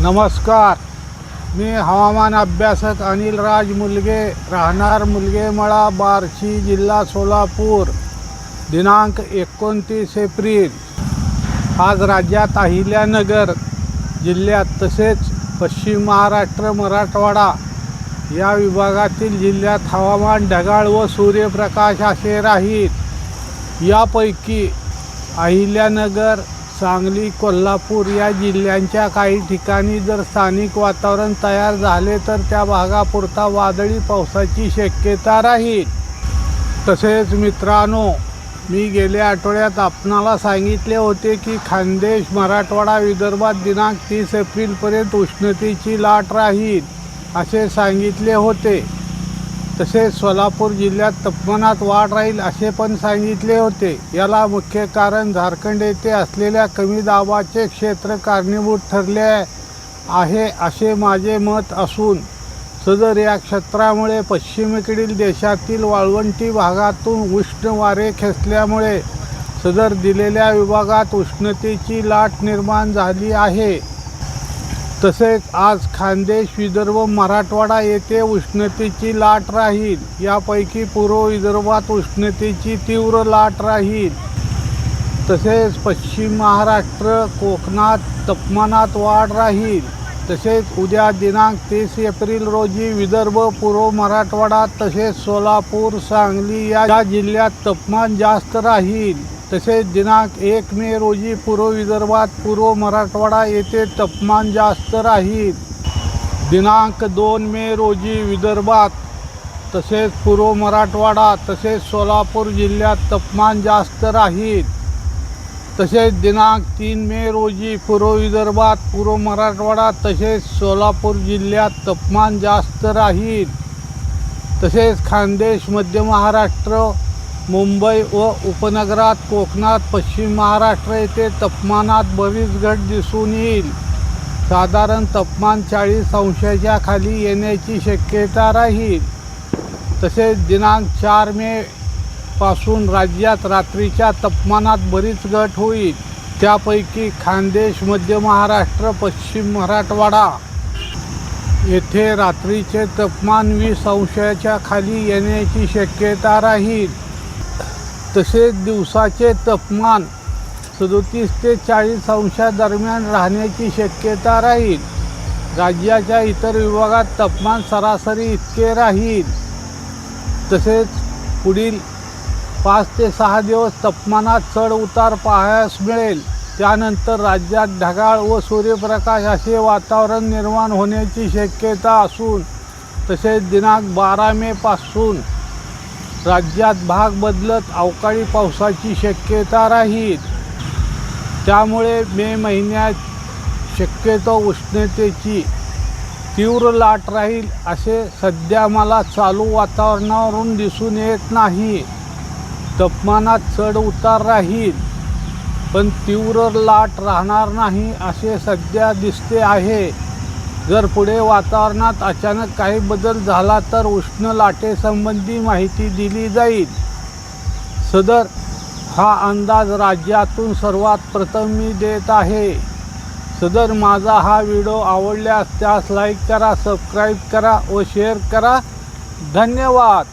नमस्कार. मी हवामान अभ्यासक अनिल राज मुलगे, राहणार मुलगेमळा, बार्शी, जिल्हा सोलापूर. दिनांक 29 एप्रिल. आज राज्यात अहिल्यानगर जिल्ह्यात तसेच पश्चिम महाराष्ट्र, मराठवाडा या विभागातील जिल्ह्यात हवामान ढगाळ व सूर्यप्रकाश असे राहील. यापैकी अहिल्यानगर, सांगली, कोल्हापूर या जिल्ह्यांच्या काही ठिकाणी जर स्थानिक वातावरण तयार झाले तर त्या भागापुरता वादळी पावसाची शक्यता राहील. तसेच मित्रांनो, मी गेल्या आठवड्यात आपणाला सांगितले होते की खानदेश, मराठवाडा, विदर्भात दिनांक 30 एप्रिलपर्यंत उष्णतेची लाट राहील असे सांगितले होते. तसेच सोलापूर जिल्ह्यात तापमानात वाढ राहील असे पण सांगितले होते. याला मुख्य कारण झारखंड येथे असलेल्या कमी दाबाचे क्षेत्र कारणीभूत ठरले आहे असे माझे मत असून, सदर या क्षेत्रामुळे पश्चिमेकडील देशातील वाळवंटी भागातून उष्ण वारे खेचल्यामुळे सदर दिलेल्या विभागात उष्णतेची लाट निर्माण झाली आहे. तसेच आज खानदेश, विदर्भ, मराठवाडा येथे उष्णतेची लाट राहील. यापैकी पूर्व विदर्भात उष्णतेची तीव्र लाट राहील. तसेच पश्चिम महाराष्ट्र, कोकणात तापमानात वाढ राहील. तसेच उद्या दिनांक 30 एप्रिल रोजी विदर्भ, पूर्व मराठवाडा तसेच सोलापूर, सांगली या जिल्ह्यात तापमान जास्त राहील. तसेच दिनांक 1 मे रोजी पूर्व विदर्भात, पूर्व मराठवाडा येथे तापमान जास्त राहील. दिनांक 2 मे रोजी विदर्भात तसेच पूर्व मराठवाडा तसेच सोलापूर जिल्ह्यात तापमान जास्त राहील. तसेच दिनांक 3 मे रोजी पूर्व विदर्भात, पूर्व मराठवाडा तसेच सोलापूर जिल्ह्यात तापमान जास्त राहील. तसेच खानदेश, मध्य महाराष्ट्र, मुंबई व उपनगरात, कोकणात, पश्चिम महाराष्ट्र येथे तापमानात बरीच घट दिसून येईल. साधारण तापमान 40 अंशाच्या खाली येण्याची शक्यता राहील. तसेच दिनांक 4 मे पासून राज्यात रात्रीच्या तापमानात बरीच घट होईल. त्यापैकी खानदेश, मध्य महाराष्ट्र, पश्चिम मराठवाडा येथे रात्रीचे तापमान 20 अंशाच्या खाली येण्याची शक्यता राहील. तसेच दिवसाचे तापमान 37 ते 40 अंशादरम्यान राहण्याची शक्यता राहील. राज्याच्या इतर विभागात तापमान सरासरी इतके राहील. तसेच पुढील 5 ते 6 दिवस तापमानात चढ उतार पाहायला मिळेल. त्यानंतर राज्यात ढगाळ व सूर्यप्रकाश असे वातावरण निर्माण होण्याची शक्यता असून, तसेच दिनांक 12 मे पासून राज्यात भाग बदलत अवकाळी पावसाची शक्यता राहील. त्यामुळे मे महिन्यात शक्यतो उष्णतेची तीव्र लाट राहील असे सध्या मला चालू वातावरणावरून दिसून येत नाही. तापमानात चढ उतार राहील पण तीव्र लाट राहणार नाही असे सध्या दिसते आहे. जर पुढे वातावरणात अचानक काही बदल झाला तर उष्ण लाटेसंबंधी माहिती दिली जाईल. सदर हा अंदाज राज्यातून सर्वात प्रथम मी देत आहे. सदर माझा हा व्हिडिओ आवडल्यास त्यास लाईक करा, सबस्क्राईब करा व शेअर करा. धन्यवाद.